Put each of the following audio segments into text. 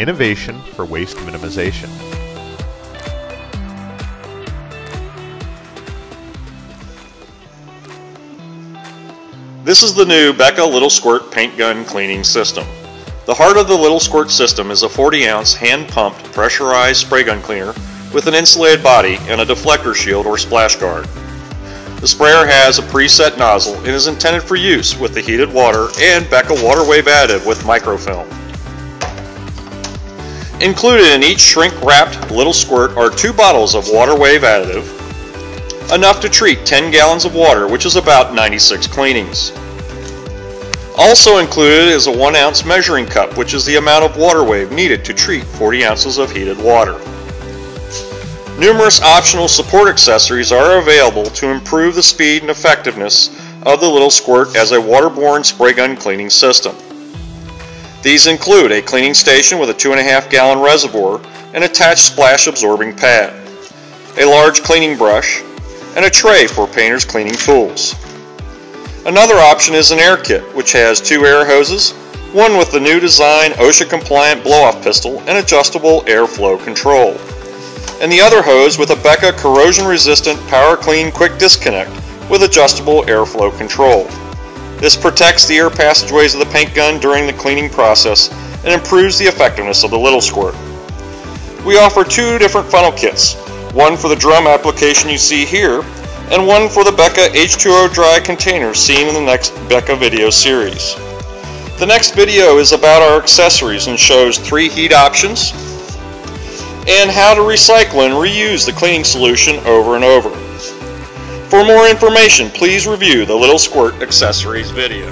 Innovation for waste minimization. This is the new Becca Little Squirt paint gun cleaning system. The heart of the Little Squirt system is a 40-ounce hand-pumped pressurized spray gun cleaner with an insulated body and a deflector shield or splash guard. The sprayer has a preset nozzle and is intended for use with the heated water and Becca water wave additive with microfilm. Included in each shrink-wrapped Little Squirt are 2 bottles of water wave additive, enough to treat 10 gallons of water, which is about 96 cleanings. Also included is a 1-ounce measuring cup, which is the amount of water wave needed to treat 40 ounces of heated water. Numerous optional support accessories are available to improve the speed and effectiveness of the Little Squirt as a waterborne spray gun cleaning system. These include a cleaning station with a 2.5 gallon reservoir and attached splash absorbing pad, a large cleaning brush, and a tray for painters' cleaning tools. Another option is an air kit, which has 2 air hoses, one with the new design OSHA compliant blow-off pistol and adjustable airflow control, and the other hose with a Becca corrosion resistant power clean quick disconnect with adjustable airflow control. This protects the air passageways of the paint gun during the cleaning process and improves the effectiveness of the Little Squirt. We offer 2 different funnel kits, one for the drum application you see here, and one for the Becca H2O dry container seen in the next Becca video series. The next video is about our accessories and shows 3 heat options and how to recycle and reuse the cleaning solution over and over. For more information, please review the Little Squirt accessories video.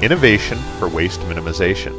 Innovation for waste minimization.